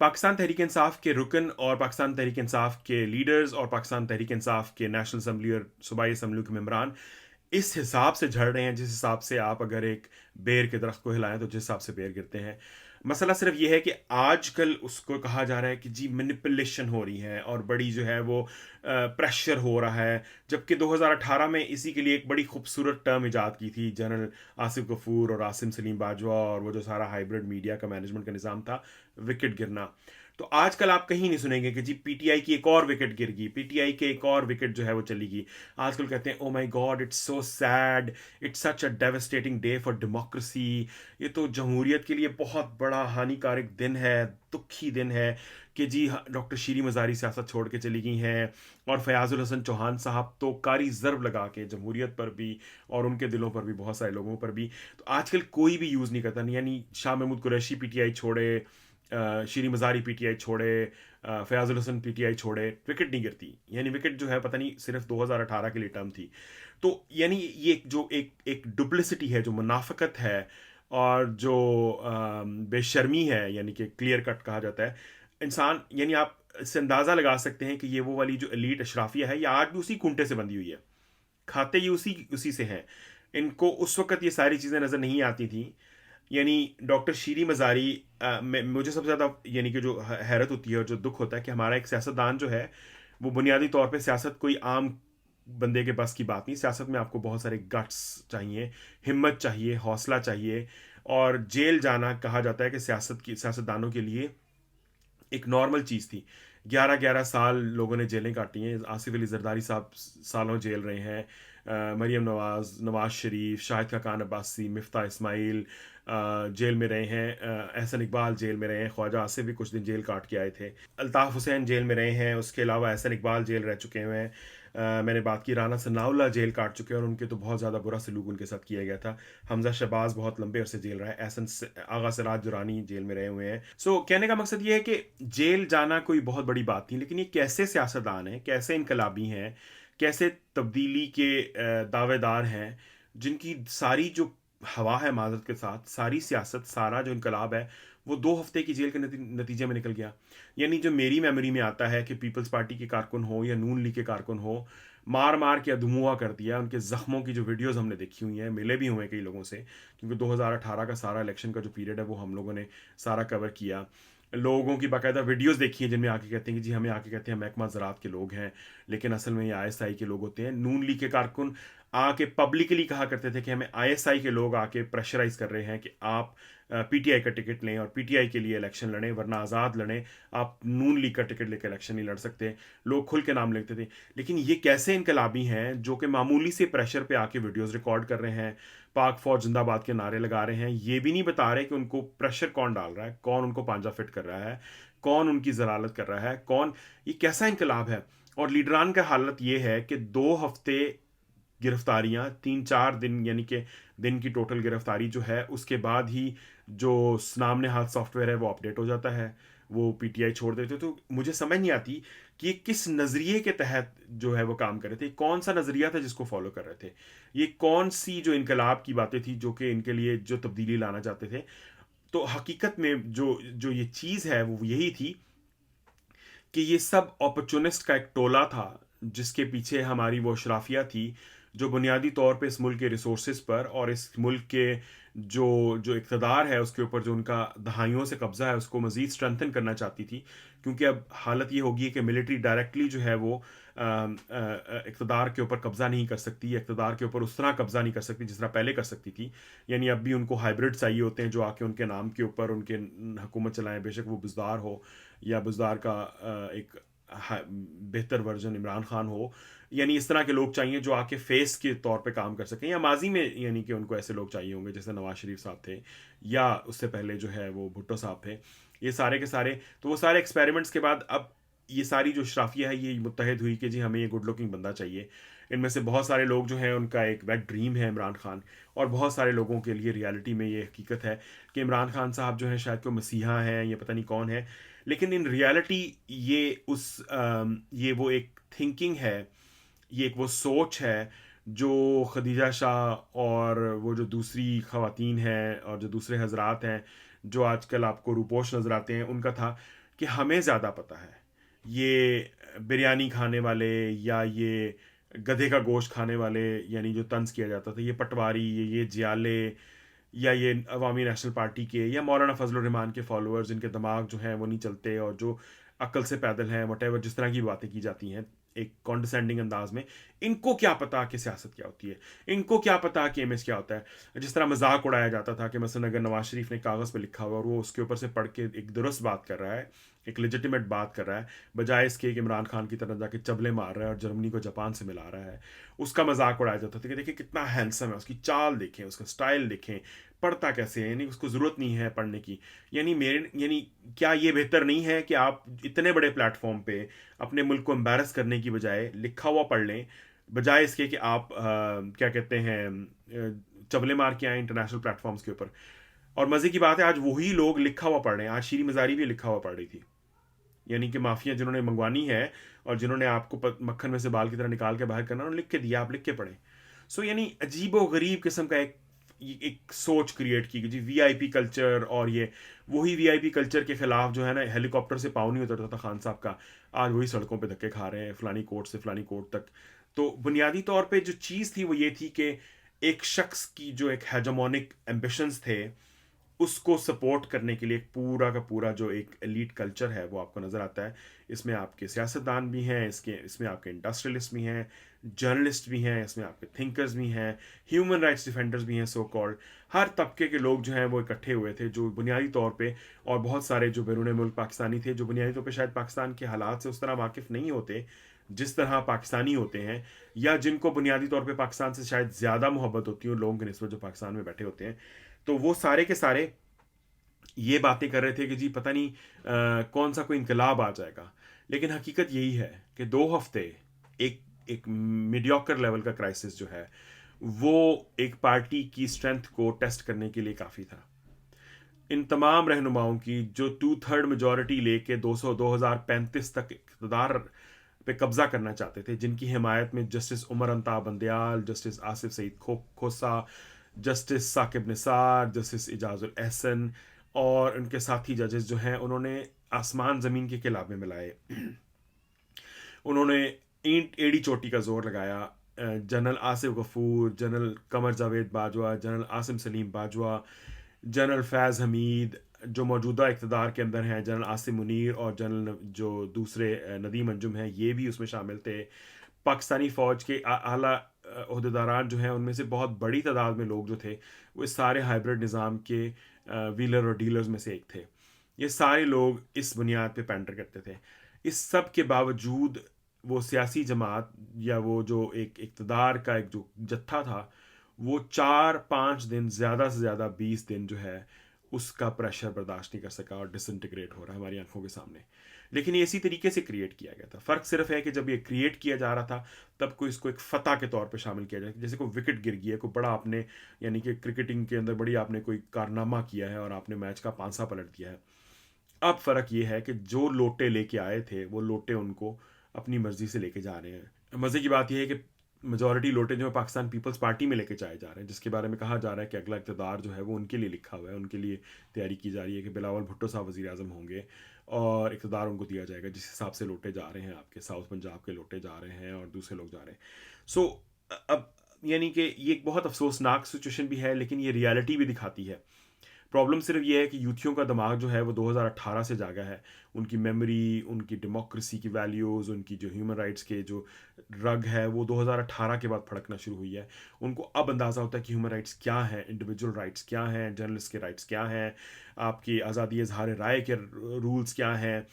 पाकिस्तान तहरीक इंसाफ के रुकन और पाकिस्तान तहरीक इंसाफ के लीडर्स और पाकिस्तान तहरीक इंसाफ के नेशनल असम्बली और सूबाई असम्बली के मेम्बरान इस हिसाब से झड़ रहे हैं जिस हिसाब से आप अगर एक बेर के दरख्त को हिलाएं तो जिस हिसाब से बेर गिरते हैं। मसला सिर्फ ये है कि आजकल उसको कहा जा रहा है कि जी मैनिपुलेशन हो रही है और बड़ी जो है वो प्रेशर हो रहा है, जबकि 2018 में इसी के लिए एक बड़ी खूबसूरत टर्म इजाद की थी जनरल आसिफ गफूर और आसिम सलीम बाजवा और वो जो सारा हाइब्रिड मीडिया का मैनेजमेंट का निज़ाम था, विकेट गिरना। तो आजकल आप कहीं नहीं सुनेंगे कि जी पीटीआई की एक और विकेट गिर गई, पीटीआई के एक और विकेट जो है वो चली गई। आजकल कहते हैं oh my God it's so sad, it's such a devastating day for democracy. ये तो जमहूरियत के लिए बहुत बड़ा हानिकारक दिन है, दुखी दिन है कि जी डॉक्टर शीरी मज़ारी सियासत छोड़ के चली गई हैं और फयाजुल हसन चौहान साहब तो कारी ज़रब लगा के जमहूरियत पर भी और उनके दिलों पर भी, बहुत सारे लोगों पर भी। तो आजकल कोई भी यूज़ नहीं करता, यानी शाह महमूद कुरैशी पीटीआई छोड़े, शीरी मज़ारी पीटीआई छोड़े, फयाजुल हसन पीटीआई छोड़े, विकेट नहीं गिरती। यानी विकेट जो है पता नहीं सिर्फ 2018 के लिए टर्म थी। तो यानी ये जो एक डुप्लिसिटी है, जो मुनाफकत है और जो बेशर्मी है, यानी कि क्लियर कट कहा जाता है इंसान, यानी आप इससे अंदाज़ा लगा सकते हैं कि ये वो वाली जो एलीट अशराफिया है ये आज भी उसी खूंटे से बंधी हुई है, खाते ये उसी उसी से हैं। इनको उस वक्त ये सारी चीज़ें नज़र नहीं आती थी। यानी डॉक्टर शीरी मज़ारी, मुझे सबसे ज़्यादा यानी कि जो हैरत होती है और जो दुख होता है कि हमारा एक सियासतदान जो है वो बुनियादी तौर पे, सियासत कोई आम बंदे के बस की बात नहीं। सियासत में आपको बहुत सारे गट्स चाहिए, हिम्मत चाहिए, हौसला चाहिए। और जेल जाना कहा जाता है कि सियासतदानों के लिए एक नॉर्मल चीज़ थी। 11-11 साल लोगों ने जेलें काटी हैं। आसिफ अली जरदारी साहब सालों जेल रहे हैं, मरीम नवाज़, नवाज़ शरीफ, शाहिद खाकान अब्बासी, मिफ्ता इस्माइल जेल में रहे हैं, एहसन इकबाल जेल में रहे हैं, ख्वाजा आसिफ भी कुछ दिन जेल काट के आए थे, अल्ताफ़ हुसैन जेल में रहे हैं, उसके अलावा एहसन इकबाल जेल रह चुके हुए हैं। मैंने बात की राना सनाउल्लाह जेल काट चुके हैं और उनके तो बहुत ज़्यादा बुरा सलूक उनके साथ किया गया था। हमजा शहबाज बहुत लंबे अरसे जेल रहा है, आगा सिराज दुरानी जेल में रहे हुए हैं। सो कहने का मकसद ये है कि जेल जाना कोई बहुत बड़ी बात नहीं, लेकिन ये कैसे सियासतदान हैं, कैसे इनकलाबी हैं, कैसे तब्दीली के दावेदार हैं, जिनकी सारी जो हवा है माजरत के साथ, सारी सियासत, सारा जो इनकलाब है वो 2 हफ्ते की जेल के नतीजे में निकल गया। यानी जो मेरी मेमोरी में आता है कि पीपल्स पार्टी के कारकुन हो या नून लीग के कारकुन हो, मार मार के अधमुआ कर दिया। उनके ज़ख्मों की जो वीडियोस हमने देखी हुई हैं, मिले भी हुए हैं कई लोगों से, क्योंकि 2018 का सारा इलेक्शन का जो पीरियड है वो हम लोगों ने सारा कवर किया। लोगों की बाकायदा वीडियोस देखी हैं जिनमें आके कहते हैं कि जी हमें आके कहते हैं महकमा ज़राअत के लोग हैं, लेकिन असल में ये आईएसआई के लोग होते हैं। नून लीग के कारकुन आके पब्लिकली कहा करते थे कि हमें आईएसआई के लोग आके प्रेशराइज कर रहे हैं कि आप पीटीआई का टिकट लें और पीटीआई के लिए इलेक्शन लड़ें, वरना आज़ाद लड़ें, आप नून लीग का टिकट लेकर इलेक्शन नहीं लड़ सकते। लोग खुल के नाम लिखते थे। लेकिन ये कैसे इनकलाबी हैं जो कि मामूली से प्रेशर पे आके वीडियोस रिकॉर्ड कर रहे हैं, पाक फौज जिंदाबाद के नारे लगा रहे हैं, ये भी नहीं बता रहे कि उनको प्रेशर कौन डाल रहा है, कौन उनको पांजा फिट कर रहा है, कौन उनकी जलालत कर रहा है, कौन। ये कैसा इनकलाब है। और लीडरान का हालत ये है कि 2 हफ्ते गिरफ्तारियां, 3-4 दिन यानी कि दिन की टोटल गिरफ्तारी जो है, उसके बाद ही जो सामने हाथ सॉफ्टवेयर है वो अपडेट हो जाता है, वो पीटीआई छोड़ देते। तो मुझे समझ नहीं आती कि ये किस नज़रिए के तहत जो है वो काम कर रहे थे, कौन सा नज़रिया था जिसको फॉलो कर रहे थे, ये कौन सी जो इनकलाब की बातें थी जो कि इनके लिए जो तब्दीली लाना चाहते थे। तो हकीकत में जो जो ये चीज़ है वो यही थी कि ये सब अपॉर्चुनिस्ट का एक टोला था, जिसके पीछे हमारी वो अशराफिया थी जो बुनियादी तौर पे इस मुल्क के रिसोर्सेज पर और इस मुल्क के जो जो इक़्तिदार है उसके ऊपर जो उनका दहाइयों से कब्ज़ा है उसको मज़ीद स्ट्रेंथन करना चाहती थी। क्योंकि अब हालत ये होगी कि मिलिट्री डायरेक्टली जो है वो इक़्तिदार के ऊपर कब्ज़ा नहीं कर सकती, इक़्तिदार के ऊपर उस तरह कब्ज़ा नहीं कर सकती जिस तरह पहले कर सकती थी। यानी अब भी उनको हाइब्रिड चाहिए होते हैं जो आके उनके नाम के ऊपर उनके हुकूमत चलाएं, बेशक वो बुज़दार हो या बुज़दार का एक बेहतर वर्जन इमरान खान हो। यानी इस तरह के लोग चाहिए जो आके फेस के तौर पे काम कर सकें, या माजी में यानी कि उनको ऐसे लोग चाहिए होंगे जैसे नवाज शरीफ साहब थे या उससे पहले जो है वो भुट्टो साहब थे। ये सारे के सारे, तो वो सारे एक्सपेरिमेंट्स के बाद अब ये सारी जो शराफिया है ये मुत्तहद हुई कि जी हमें ये गुड लुकिंग बंदा चाहिए। इनमें से बहुत सारे लोग जो हैं उनका एक वेट ड्रीम है इमरान खान, और बहुत सारे लोगों के लिए रियलिटी में ये हकीकत है कि इमरान खान साहब जो है शायद कोई मसीहा हैं, ये पता नहीं कौन है। लेकिन इन रियलिटी ये वो एक थिंकिंग है, ये एक वो सोच है जो खदीजा शाह और वो जो दूसरी ख़वातीन हैं और जो दूसरे हजरात हैं जो आजकल आपको रूपोश नज़र आते हैं, उनका था कि हमें ज़्यादा पता है, ये बिरयानी खाने वाले या ये गधे का गोश्त खाने वाले, यानी जो तंज किया जाता था, ये पटवारी, ये जियाले, या ये अवामी नेशनल पार्टी के या मौलाना फजलुर रहमान के फॉलोअर्स, जिनके दिमाग जो हैं वो नहीं चलते और जो अक्ल से पैदल हैं, वटेवर जिस तरह की बातें की जाती हैं एक कॉन्डिसेंडिंग अंदाज में, इनको क्या पता कि सियासत क्या होती है, इनको क्या पता कि इमेज क्या होता है। जिस तरह मजाक उड़ाया जाता था कि मसलन अगर नवाज शरीफ ने कागज़ पे लिखा हुआ और वो उसके ऊपर से पढ़ के एक दुरुस्त बात कर रहा है, एक लेजिटिमेट बात कर रहा है, बजाय इसके कि इमरान खान की तरह जाके चबले मार रहा है और जर्मनी को जापान से मिला रहा है, उसका मजाक उड़ाया जाता था कि देखिए कितना हैंडसम है, उसकी चाल देखें, उसका स्टाइल देखें, पढ़ता कैसे है, यानी उसको ज़रूरत नहीं है पढ़ने की। यानी क्या ये बेहतर नहीं है कि आप इतने बड़े प्लेटफॉर्म पे अपने मुल्क को एम्बेरस करने की बजाय लिखा हुआ पढ़ लें, बजाय इसके कि आप क्या कहते हैं चबले मार के आए इंटरनेशनल प्लेटफॉर्म्स के ऊपर। और मज़े की बात है, आज वही लोग लिखा हुआ पढ़ रहे हैं। आज शीरी मज़ारी भी लिखा हुआ पढ़ रही थी, यानी कि माफिया जिन्होंने मंगवानी है और जिन्होंने आपको मक्खन में से बाल की तरह निकाल के बाहर करना, उन्होंने लिख के दिया, आप लिख के पढ़ें। सो यानी अजीबो गरीब किस्म का एक सोच क्रिएट की जी, वीआईपी कल्चर। और ये वही वीआईपी कल्चर के खिलाफ जो है ना, हेलीकॉप्टर से पाँव नहीं उतरता था खान साहब का, आज वही सड़कों पे धक्के खा रहे हैं फलानी कोर्ट से फलानी कोर्ट तक। तो बुनियादी तौर पे जो चीज़ थी वो ये थी कि एक शख्स की जो एक हेजमोनिक एम्बिशंस थे, उसको सपोर्ट करने के लिए एक पूरा का पूरा जो एक एलीट कल्चर है वो आपको नज़र आता है। इसमें आपके सियासतदान भी हैं, इसमें आपके इंडस्ट्रियलिस्ट भी हैं, जर्नलिस्ट भी हैं, इसमें आपके थिंकर्स भी हैं, ह्यूमन राइट्स डिफेंडर्स भी हैं, सो कॉल्ड हर तबके के लोग जो हैं वो इकट्ठे हुए थे, जो बुनियादी तौर पे, और बहुत सारे जो बैरून मुल्क पाकिस्तानी थे जो बुनियादी तौर पे शायद पाकिस्तान के हालात से उस तरह वाकिफ़ नहीं होते जिस तरह पाकिस्तानी होते हैं, या जिनको बुनियादी तौर पे पाकिस्तान से शायद ज़्यादा मोहब्बत होती है उन लोगों की निस्बत जो पाकिस्तान में बैठे होते हैं। तो वो सारे के सारे ये बातें कर रहे थे कि जी पता नहीं कौन सा कोई इनकलाब आ जाएगा। लेकिन हकीकत यही है कि 2 हफ्ते एक एक मीडियोकर लेवल का क्राइसिस जो है वो एक पार्टी की स्ट्रेंथ को टेस्ट करने के लिए काफ़ी था। इन तमाम रहनुमाओं की जो 2/3 मेजॉरिटी लेके 2035 तक इक़्तिदार पे कब्जा करना चाहते थे, जिनकी हिमायत में जस्टिस उमर अंता बंदयाल, जस्टिस आसिफ सईद खोसा, जस्टिस साकिब निसार, जस्टिस इजाजुल एहसन और उनके साथी जजेस जो हैं, उन्होंने आसमान ज़मीन के खिलाफ में मिलाए। उन्होंने ईंट एड़ी चोटी का जोर लगाया। General Asif Ghafoor, general Qamar Javed Bajwa, general Asim Salim Bajwa, general फैज़ हमीद जो मौजूदा इक़्तिदार के अंदर हैं, जनरल आसिम मुनीर, और जनरल जो दूसरे नदीम अंजुम हैं, ये भी उसमें शामिल थे। पाकिस्तानी फ़ौज के आला अहदेदारान जो हैं, उनमें से बहुत बड़ी तादाद में लोग जो थे वो इस सारे हाइब्रिड निज़ाम के व्हीलर और डीलर्स में से एक थे। ये सारे लोग इस बुनियाद पे पैंटर करते थे। इस सब के बावजूद वो सियासी जमात या वो जो एक इक़्तिदार का एक जो जत्था था, वो 4-5 दिन, ज़्यादा से ज़्यादा 20 दिन जो है उसका प्रेशर बर्दाश्त नहीं कर सका और डिसइंटीग्रेट हो रहा है हमारी आंखों के सामने। लेकिन ये इसी तरीके से क्रिएट किया गया था। फ़र्क सिर्फ है कि जब ये क्रिएट किया जा रहा था तब को इसको एक फ़तह के तौर पे शामिल किया जाए, जैसे कोई विकेट गिर गया, कोई बड़ा आपने, यानी कि क्रिकेटिंग के अंदर बड़ी आपने कोई कारनामा किया है और आपने मैच का पांसा पलट दिया है। अब फ़र्क ये है कि जो लोटे लेके आए थे वो लोटे उनको अपनी मर्जी से लेके जा रहे हैं। मज़े की बात यह है कि मेजॉरिटी लोटे जो है पाकिस्तान पीपल्स पार्टी में लेके जाए जा रहे हैं, जिसके बारे में कहा जा रहा है कि अगला इक़्तिदार जो है वो उनके लिए लिखा हुआ है, उनके लिए तैयारी की जा रही है कि बिलावल भुट्टो साहब वज़ीर आज़म होंगे और इक़्तिदार उनको दिया जाएगा जिस हिसाब से लोटे जा रहे हैं, आपके साउथ पंजाब के लोटे जा रहे हैं और दूसरे लोग जा रहे हैं। सो अब यानी कि ये एक बहुत अफसोसनाक सिचुएशन भी है, लेकिन ये रियलिटी भी दिखाती है। प्रॉब्लम सिर्फ ये है कि यूथियों का दिमाग जो है वो 2018 से जागा है। उनकी मेमोरी, उनकी डेमोक्रेसी की वैल्यूज़, उनकी जो ह्यूमन राइट्स के जो रग है वो 2018 के बाद फड़कना शुरू हुई है। उनको अब अंदाज़ा होता है कि ह्यूमन राइट्स क्या हैं, इंडिविजुअल राइट्स क्या हैं, जर्नलिस्ट के राइट्स क्या हैं, आपकी आज़ादी इज़हार राय के रूल्स क्या हैं,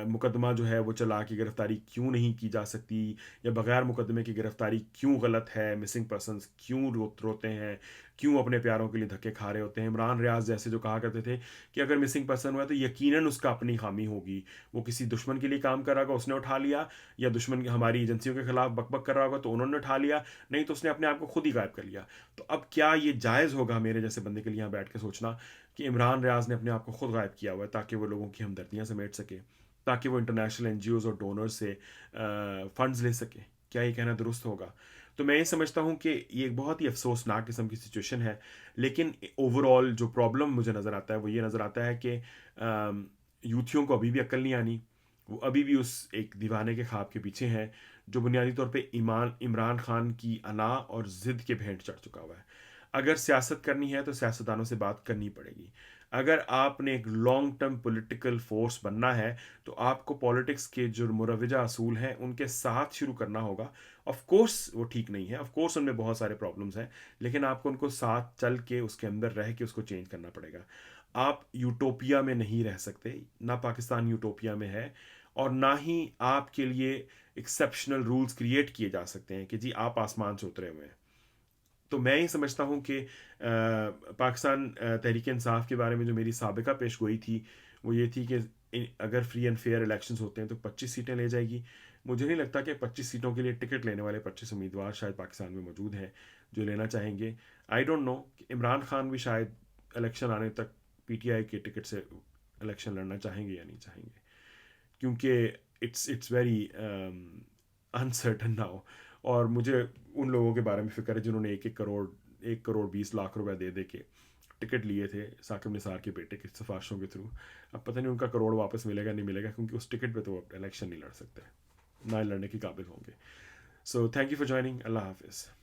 मुकदमा जो है वो चला के गिरफ़्तारी क्यों नहीं की जा सकती, या बग़ैर मुकदमे की गिरफ़्तारी क्यों गलत है, मिसिंग पर्सनस क्यों रोते हैं, क्यों अपने प्यारों के लिए धक्के खा रहे होते हैं। इमरान रियाज जैसे जो कहा करते थे कि अगर मिसिंग पर्सन हुआ तो यकीनन उसका अपनी खामी होगी, वो किसी दुश्मन के लिए काम कर रहा होगा, उसने उठा लिया, या दुश्मन हमारी एजेंसियों के खिलाफ बकबक कर रहा होगा तो उन्होंने उठा लिया, नहीं तो उसने अपने आप को खुद ही गायब कर लिया। तो अब क्या ये जायज़ होगा मेरे जैसे बंदे के लिए यहाँ बैठ के सोचना कि इमरान रियाज ने अपने आप को खुद गायब किया हुआ है ताकि वो लोगों की हमदर्दियाँ समेट सके, ताकि वो इंटरनेशनल एनजीओज़ और डोनर्स से फंड्स ले सके? क्या ये कहना दुरुस्त होगा? तो मैं ये समझता हूँ कि ये एक बहुत ही अफसोसनाक किस्म की सिचुएशन है। लेकिन ओवरऑल जो प्रॉब्लम मुझे नज़र आता है वो ये नज़र आता है कि यूथियों को अभी भी अक्ल नहीं आनी। वो अभी भी उस एक दीवाने के ख्वाब के पीछे हैं जो बुनियादी तौर पे इमरान खान की अना और ज़िद के भेंट चढ़ चुका हुआ है। अगर सियासत करनी है तो सियासतदानों से बात करनी पड़ेगी। अगर आपने एक लॉन्ग टर्म पॉलिटिकल फोर्स बनना है तो आपको पॉलिटिक्स के जो मुरवजा असूल हैं उनके साथ शुरू करना होगा। ऑफ कोर्स वो ठीक नहीं है, ऑफ कोर्स उनमें बहुत सारे प्रॉब्लम्स हैं, लेकिन आपको उनको साथ चल के उसके अंदर रह के उसको चेंज करना पड़ेगा। आप यूटोपिया में नहीं रह सकते, ना पाकिस्तान यूटोपिया में है, और ना ही आपके लिए एक्सेप्शनल रूल्स क्रिएट किए जा सकते हैं कि जी आप आसमान से उतरे हुए हैं। तो मैं ये समझता हूँ कि पाकिस्तान तहरीक इंसाफ के बारे में जो मेरी साबिका पेश गोई थी वो ये थी कि अगर फ्री एंड फेयर इलेक्शंस होते हैं तो 25 सीटें ले जाएगी। मुझे नहीं लगता कि 25 सीटों के लिए टिकट लेने वाले 25 उम्मीदवार शायद पाकिस्तान में मौजूद हैं जो लेना चाहेंगे। आई डोंट नो कि इमरान खान भी शायद इलेक्शन आने तक पीटीआई के टिकट से इलेक्शन लड़ना चाहेंगे या नहीं चाहेंगे, क्योंकि इट्स वेरी अनसर्टन नाउ। और मुझे उन लोगों के बारे में फ़िक्र है जिन्होंने 1 करोड़ 20 लाख रुपए दे दे के टिकट लिए थे साकिब निसार के बेटे की सिफारिशों के थ्रू। अब पता नहीं उनका करोड़ वापस मिलेगा नहीं मिलेगा, क्योंकि उस टिकट पे तो वो इलेक्शन नहीं लड़ सकते, ना लड़ने के काबिल होंगे। So thank you for joining. अल्लाह हाफिज़।